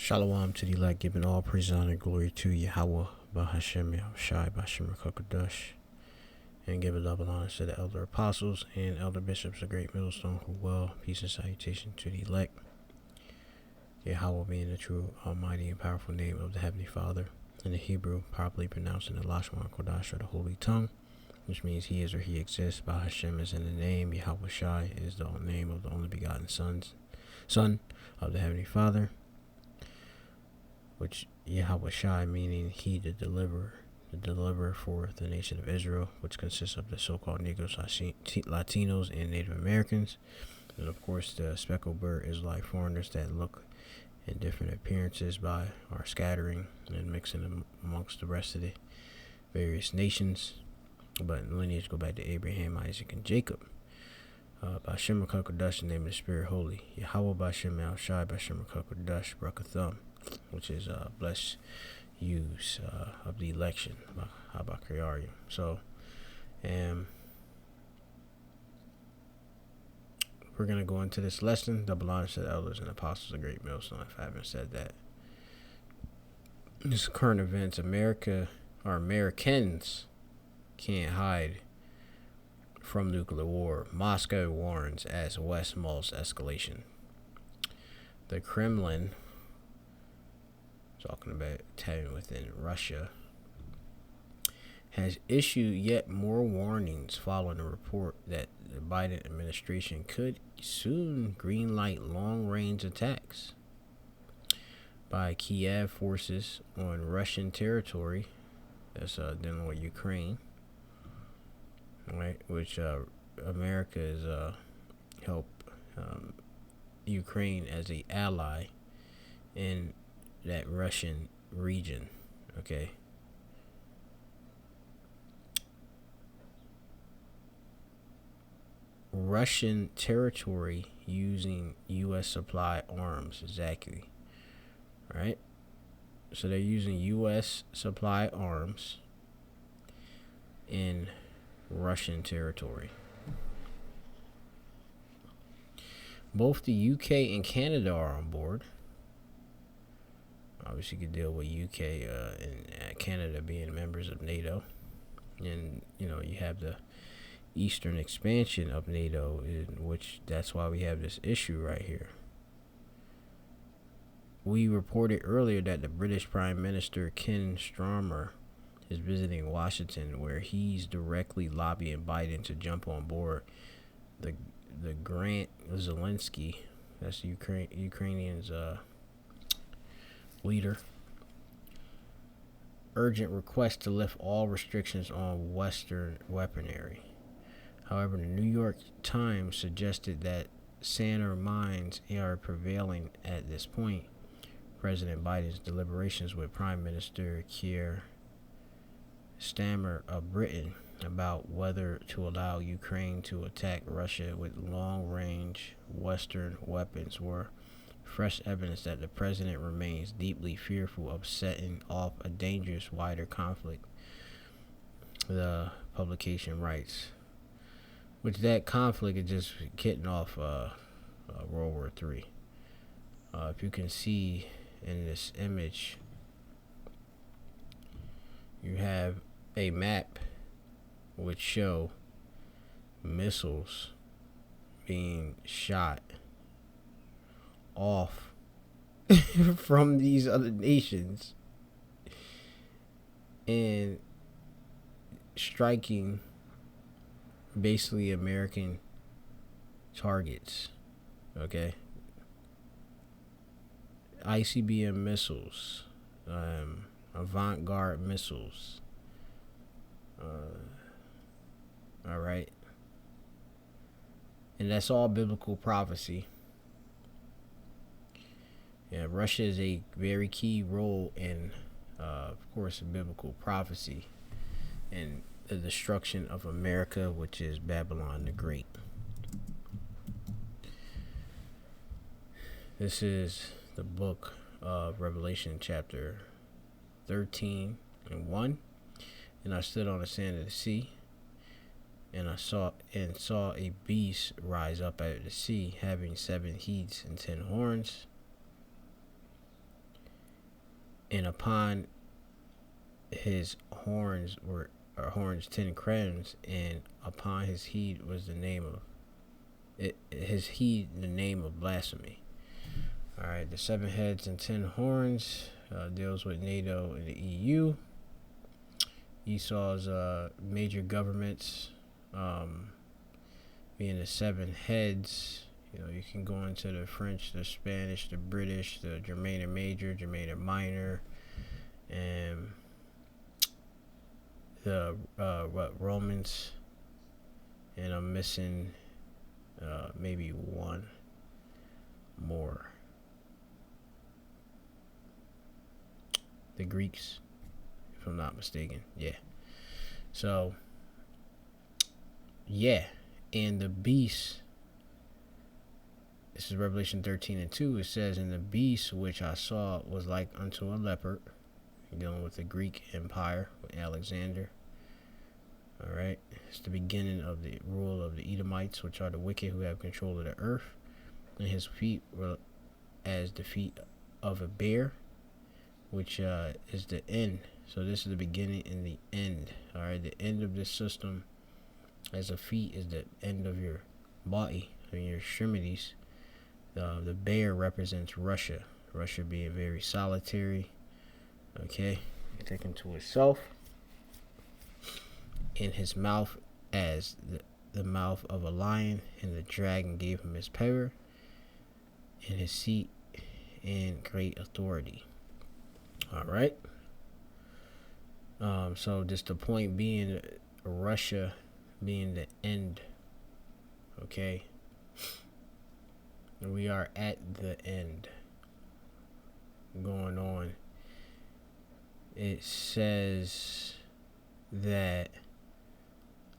Shalom to the elect, giving all praise, honor, and glory to Yahweh, Bahashem, Yahushai, Bashem, Rakakadosh, and give a double honor to the elder apostles and elder bishops of Great Millstone, who well, peace and salutation to the elect. Yahweh being the true, almighty, and powerful name of the Heavenly Father, in the Hebrew, properly pronounced in the Lashon Kodash, or the Holy Tongue, which means He is or He exists. Bahashem is in the name, Yahushai is the name of the only begotten Son of the Heavenly Father, which Yahushai meaning He the deliverer for the nation of Israel, which consists of the so-called Negroes, Latinos, and Native Americans, and of course the speckled bird Israelite foreigners that look in different appearances by our scattering and mixing amongst the rest of the various nations, but in lineage go back to Abraham, Isaac, and Jacob. Bashem Rakakadosh, the name of the Spirit Holy. Yahweh Bashem Al Shai Bashem Rakakadosh Brakathum, which is blessed use of the election, Habakariarium. So, we're going to go into this lesson, double honor to the elders and apostles of Great Millstone, if I haven't said that. This current events, Americans can't hide from nuclear war. Moscow warns as West Mulls Escalation. The Kremlin, talking about Taiwan within Russia, has issued yet more warnings following a report that the Biden administration could soon greenlight long-range attacks by Kiev forces on Russian territory. That's dealing with Ukraine, right? Which America is help Ukraine as a ally in that Russian region, okay? Russian territory using U.S. supply arms, exactly, right? So they're using U.S. supply arms in Russian territory. Both the UK and Canada are on board. Obviously, you could deal with UK and Canada being members of NATO, and you have the eastern expansion of NATO, in which that's why we have this issue right here. We reported earlier that the British Prime Minister Ken Starmer is visiting Washington, where he's directly lobbying Biden to jump on board the Grant Zelensky, that's Ukrainian's leader, urgent request to lift all restrictions on Western weaponry. However, the New York Times suggested that saner minds are prevailing at this point. President Biden's deliberations with Prime Minister Keir Starmer of Britain about whether to allow Ukraine to attack Russia with long-range Western weapons were fresh evidence that the president remains deeply fearful of setting off a dangerous wider conflict, the publication writes. Which that conflict is just getting off World War III. If you can see in this image, you have a map which show missiles being shot off from these other nations and striking basically American targets, okay? ICBM missiles, avant-garde missiles, all right? And that's all biblical prophecy. Yeah, Russia is a very key role in, of course, biblical prophecy and the destruction of America, which is Babylon the Great. This is the book of Revelation, chapter 13 and 1. And I stood on the sand of the sea, and I saw a beast rise up out of the sea, having 7 heads and 10 horns, and upon his horns were horns 10 crowns, and upon his head was the name of it, his heed the name of blasphemy. All right, the 7 heads and 10 horns deals with NATO and the EU. Esau's major governments being the 7 heads. You know, you can go into the French, the Spanish, the British, the Germanic Major, Germanic Minor, and the Romans. And I'm missing maybe one more. The Greeks, if I'm not mistaken. Yeah. So, yeah. And the beast, this is Revelation 13:2. It says, "And the beast which I saw was like unto a leopard," dealing with the Greek Empire with Alexander. All right. It's the beginning of the rule of the Edomites, which are the wicked who have control of the earth. And his feet were as the feet of a bear, which is the end. So this is the beginning and the end. All right, the end of this system as a feet is the end of your body, I mean your extremities. The bear represents Russia. Russia being very solitary. Okay, taken to itself. In his mouth as the mouth of a lion, and the dragon gave him his power and his seat and great authority. All right. So just the point being, Russia being the end. Okay. We are at the end. Going on. It says that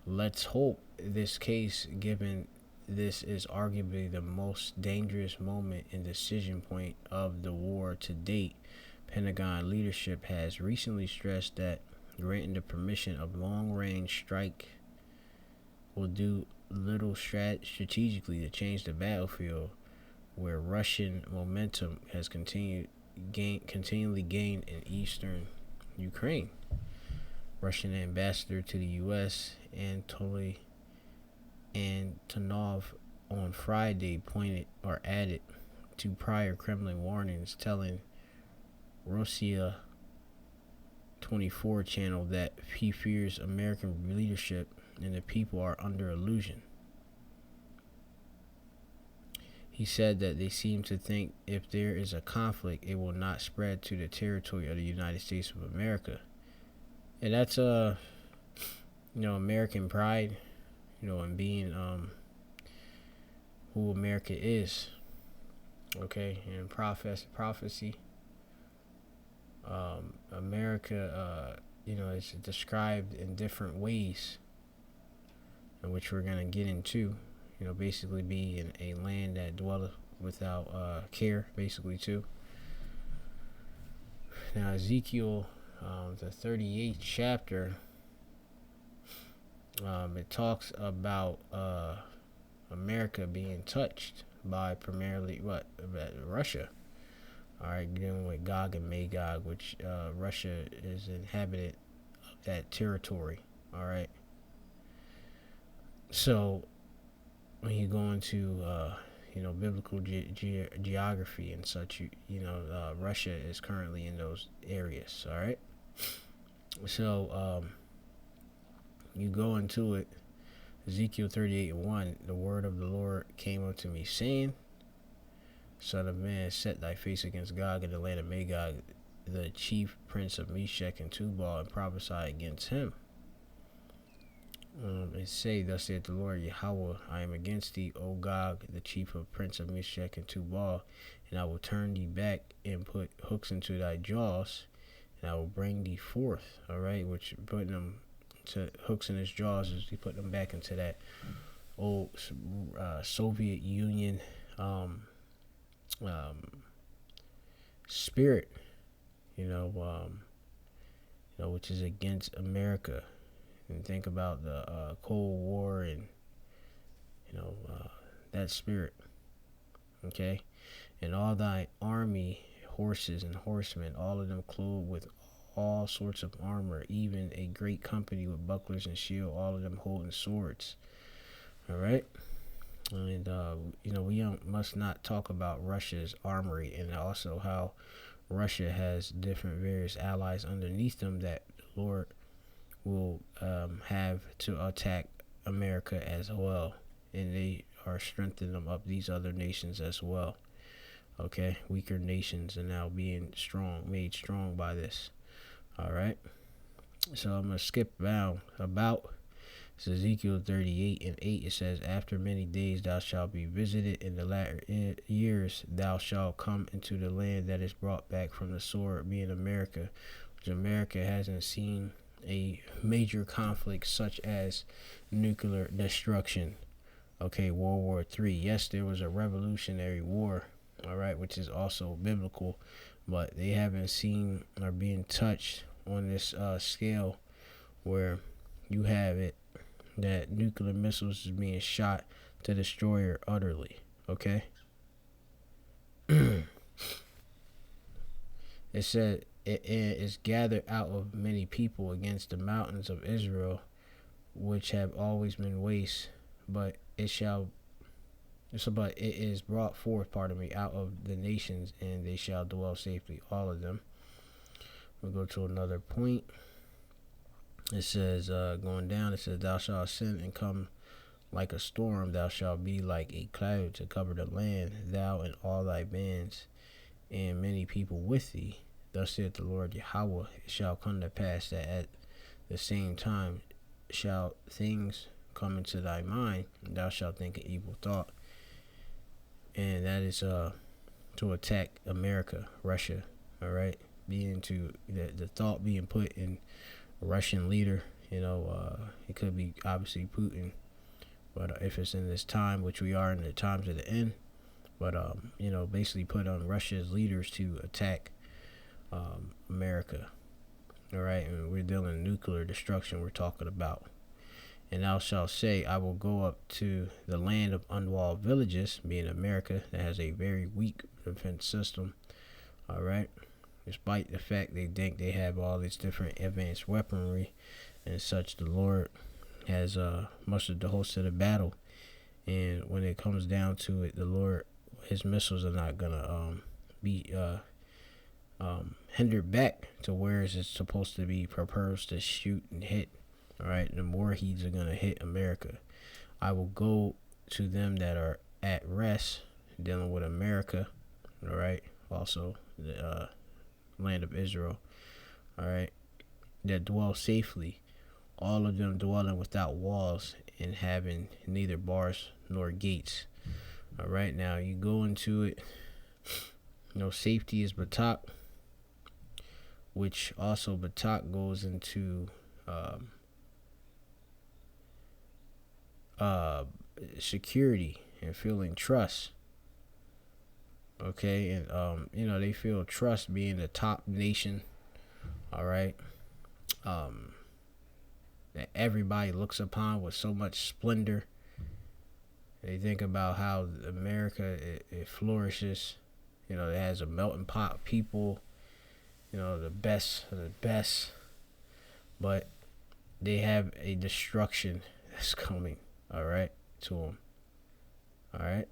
let's hope this case, given this is arguably the most dangerous moment and decision point of the war to date. Pentagon leadership has recently stressed that granting the permission of long-range strike will do little strategically to change the battlefield, where Russian momentum has continually gained in eastern Ukraine. Russian ambassador to the U.S. Anatoly Antonov on Friday pointed or added to prior Kremlin warnings, telling Russia 24 channel that he fears American leadership and the people are under illusion. He said that they seem to think if there is a conflict, it will not spread to the territory of the United States of America. And that's American pride, and being who America is. Okay, and prophecy. America, is described in different ways, in which we're gonna get into. Basically be in a land that dwelleth without care, basically too. Now Ezekiel, the 38th chapter, it talks about America being touched by primarily Russia. All right, dealing with Gog and Magog, which Russia is inhabitant of that territory. All right. So when you go into biblical geography and such, Russia is currently in those areas. All right. So you go into it. Ezekiel 38:1, the word of the Lord came unto me, saying, Son of man, set thy face against Gog in the land of Magog, the chief prince of Meshech and Tubal, and prophesy against him. And say, thus saith the Lord Yahweh, I am against thee, O Gog, the chief of prince of Meshech and Tubal, and I will turn thee back and put hooks into thy jaws, and I will bring thee forth. All right, which putting them to hooks in his jaws is he put them back into that old Soviet Union spirit, which is against America. And think about the Cold War and that spirit. Okay, and all thy army horses and horsemen, all of them clothed with all sorts of armor, even a great company with bucklers and shield, all of them holding swords. All right. And we must not talk about Russia's armory, and also how Russia has different various allies underneath them that the Lord will have to attack America as well, and they are strengthening up these other nations as well. Okay, weaker nations are now being made strong by this. All right, so I'm gonna skip down about. It's Ezekiel 38:8. It says, "After many days thou shalt be visited. In the latter years thou shalt come into the land that is brought back from the sword," being America, which America hasn't seen a major conflict such as nuclear destruction. Okay, World War III. Yes, there was a Revolutionary War, all right, which is also biblical, but they haven't seen or being touched on this scale where you have it that nuclear missiles is being shot to destroy her utterly. Okay. It said it is gathered out of many people against the mountains of Israel, which have always been waste, but it is brought forth, out of the nations, and they shall dwell safely, all of them. We'll go to another point. It says, going down, it says, "Thou shalt ascend and come like a storm. Thou shalt be like a cloud to cover the land, thou and all thy bands, and many people with thee. Thus saith the Lord Yahweh, it shall come to pass that at the same time shall things come into thy mind, and thou shalt think an evil thought." And that is to attack America, Russia, all right? Being to the thought being put in Russian leader, it could be obviously Putin, but if it's in this time, which we are in the times of the end, but basically put on Russia's leaders to attack America, all right? And we're dealing nuclear destruction we're talking about. "And thou shalt say, I will go up to the land of unwalled villages," being America, that has a very weak defense system, all right? Despite the fact they think they have all these different advanced weaponry and such, the Lord has mustered the host of the battle. And when it comes down to it, the Lord, his missiles are not going to be hindered back to where it's supposed to be proposed to shoot and hit. All right, the warheads are going to hit America. "I will go to them that are at rest," dealing with America, all right? Also, the land of Israel, all right, "that dwell safely, all of them dwelling without walls and having neither bars nor gates." All right, now you go into it, safety is Batak, which also Batak goes into security and feeling trust. Okay, and they feel trust being the top nation, all right, that everybody looks upon with so much splendor. They think about how America it flourishes, it has a melting pot of people, the best of the best, but they have a destruction that's coming, all right, to them, all right.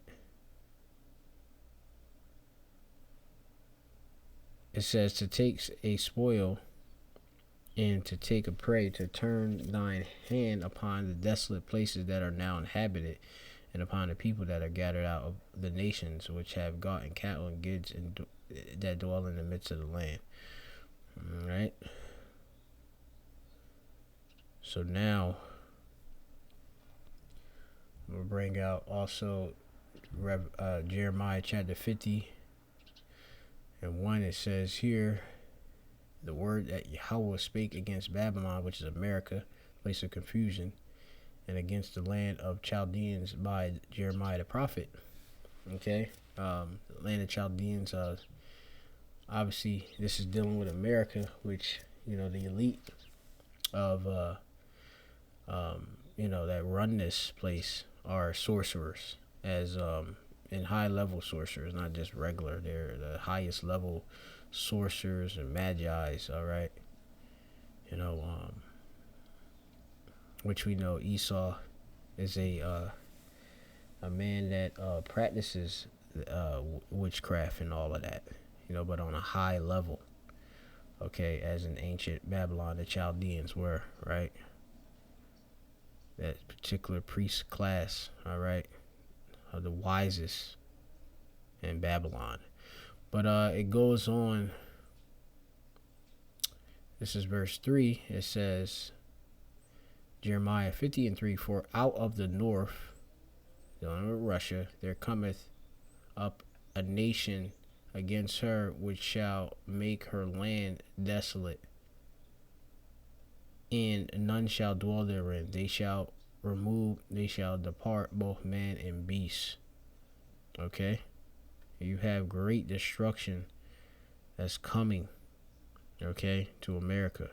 It says, "To take a spoil and to take a prey, to turn thine hand upon the desolate places that are now inhabited, and upon the people that are gathered out of the nations, which have gotten cattle and goods, and that dwell in the midst of the land." All right. So now we'll bring out also Jeremiah chapter 50. And 1, it says here, "The word that Yahweh spake against Babylon," which is America, place of confusion, "and against the land of Chaldeans by Jeremiah the prophet." Okay, the land of Chaldeans, obviously this is dealing with America, which, the elite of, that run this place are sorcerers, as, and high level sorcerers, not just regular. They're the highest level sorcerers and magi's. All right, you know, which we know Esau is a man that practices witchcraft and all of that, you know, but on a high level. Okay, as in ancient Babylon, the Chaldeans were, right? That particular priest class, all right, are the wisest in Babylon. But it goes on. This is verse 3. It says, Jeremiah 50:3, for out of the north, dealing with Russia, there cometh up a nation against her, which shall make her land desolate, and none shall dwell therein. They shall depart, both man and beast. Okay? You have great destruction that's coming, okay, to America.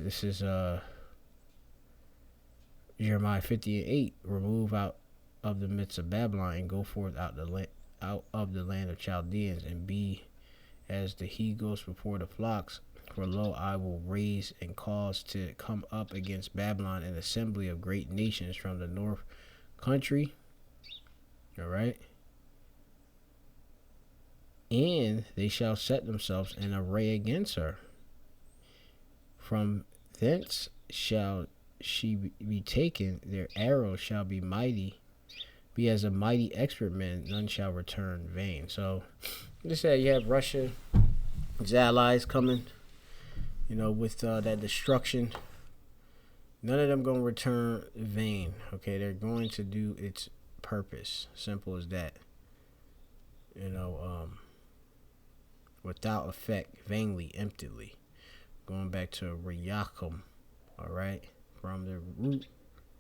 This is Jeremiah 50:8. Remove out of the midst of Babylon, and go forth out of the land of Chaldeans, and be as the he goats before the flocks. For lo, I will raise and cause to come up against Babylon an assembly of great nations from the north country. All right. And they shall set themselves in array against her. From thence shall she be taken. Their arrows shall be as a mighty expert man. None shall return vain. So, just say you have Russia, its allies coming, you know, with that destruction. None of them going to return vain. Okay, they're going to do its purpose. Simple as that. You know, without effect, vainly, emptily. Going back to Riyakum, all right, from the root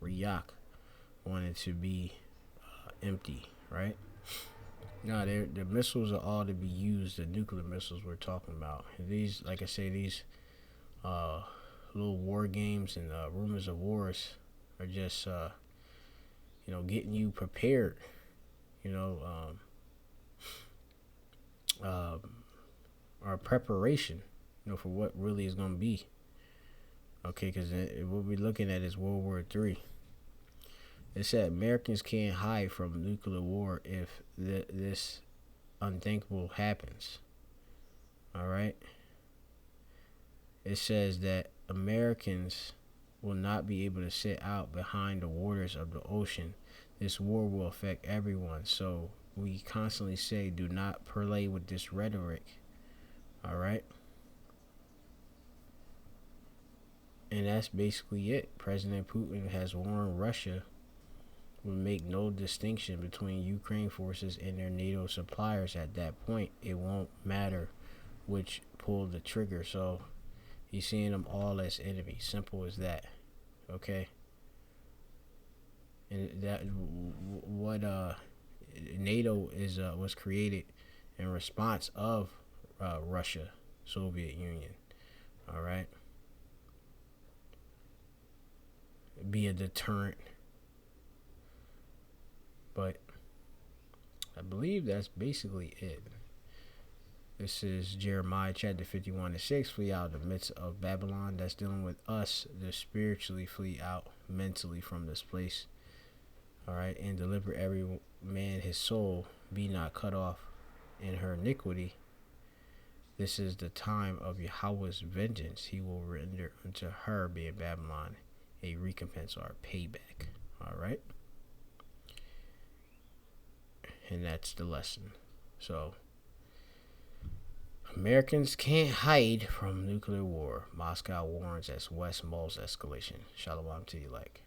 Riyak, wanted to be empty, right? Now, the missiles are all to be used. The nuclear missiles we're talking about. These, like I say, these little war games and rumors of wars are just, you know, getting you prepared. You know, our preparation, you know, for what really is going to be. Okay, because what we're looking at is World War III. It said Americans can't hide from nuclear war if this unthinkable happens. All right. It says that Americans will not be able to sit out behind the waters of the ocean. This war will affect everyone. So we constantly say, do not play with this rhetoric. All right. And that's basically it. President Putin has warned Russia will make no distinction between Ukraine forces and their NATO suppliers. At that point, it won't matter which pulled the trigger. So he's seeing them all as enemies. Simple as that. Okay. And that what NATO is was created in response of Russia, Soviet Union. All right. Be a deterrent. But I believe that's basically it. This is Jeremiah chapter 51:6. Flee out of the midst of Babylon. That's dealing with us to spiritually flee out mentally from this place. All right. And deliver every man his soul. Be not cut off in her iniquity. This is the time of Yahweh's vengeance. He will render unto her, being Babylon, a recompense or a payback. All right. And that's the lesson. So, Americans can't hide from nuclear war. Moscow warns as West Mulls Escalation. Shalom to you, like.